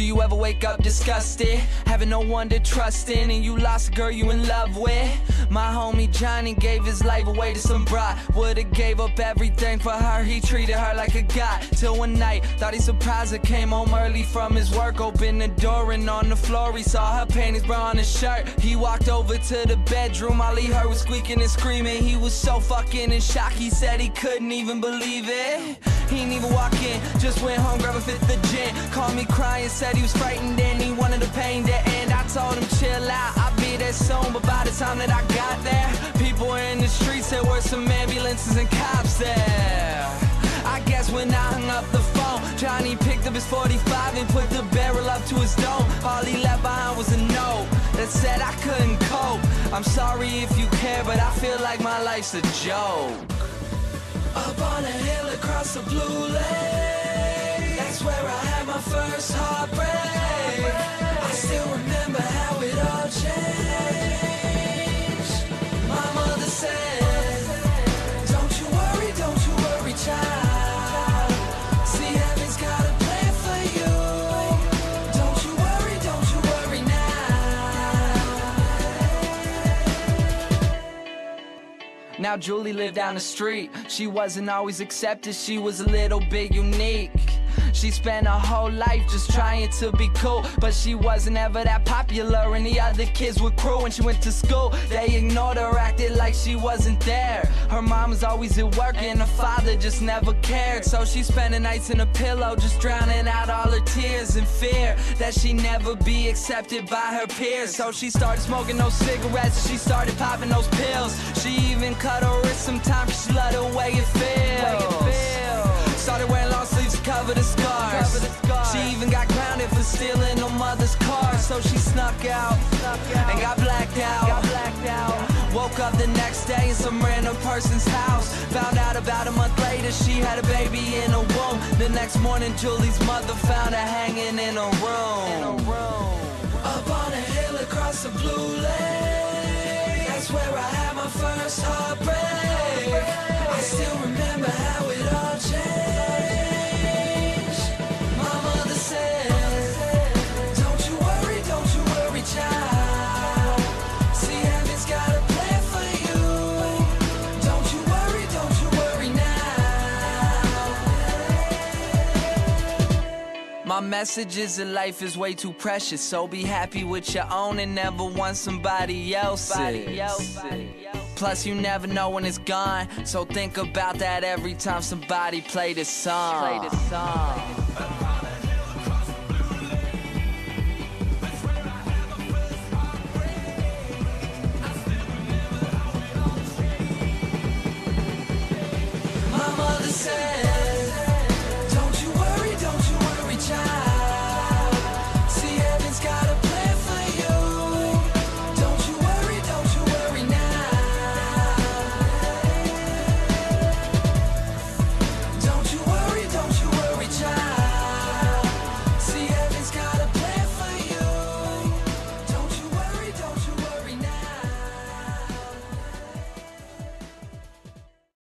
Do you ever wake up disgusted, having no one to trust in, and you lost a girl you in love with? My homie Johnny gave his life away to some bride. Would've gave up everything for her, he treated her like a god. Till one night, thought he surprised her, came home early from his work, opened the door and on the floor he saw her panties, bra on his shirt. He walked over to the bedroom, all he heard was squeaking and screaming. He was so fucking in shock, he said he couldn't even believe it. He didn't even walk in, just went home, grabbed a fifth of gin. Called me crying, said he was frightened and he wanted the pain to end. I told him chill out, I'll be there soon. But by the time that I got there, people were in the streets, there were some ambulances and cops there. I guess when I hung up the phone, Johnny picked up his 45 and put the barrel up to his dome. All he left behind was a note that said I couldn't cope. I'm sorry if you care, but I feel like my life's a joke. Up on a hill across the blue lake, that's where I had my first heartbreak. I still remember how it all changed. My mother said, don't you worry, child. See, heaven's got a plan for you. Don't you worry now. Now Julie lived down the street. She wasn't always accepted, she was a little bit unique. She spent her whole life just trying to be cool, but she wasn't ever that popular and the other kids were cruel. When she went to school, they ignored her, acted like she wasn't there. Her mom was always at work and her father just never cared. So she spent the nights in a pillow, just drowning out all her tears in fear that she'd never be accepted by her peers. So she started smoking those cigarettes, she started popping those pills. She even cut her wrist sometimes cause she loved the way it feels. Started wearing long sleeves to cover the scars. She even got grounded for stealing her mother's car. So she snuck out and got blacked out. Woke up the next day in some random person's house. Found out about a month later she had a baby in her womb. The next morning Julie's mother found her hanging in a room. Up on a hill across the blue lake, that's where I had my first heartbreak. I still remember how it all changed. My mother said, don't you worry, child. See, heaven's got a plan for you. Don't you worry now. My message is that life is way too precious, so be happy with your own and never want somebody else's. Plus you never know when it's gone, so think about that every time somebody play this song.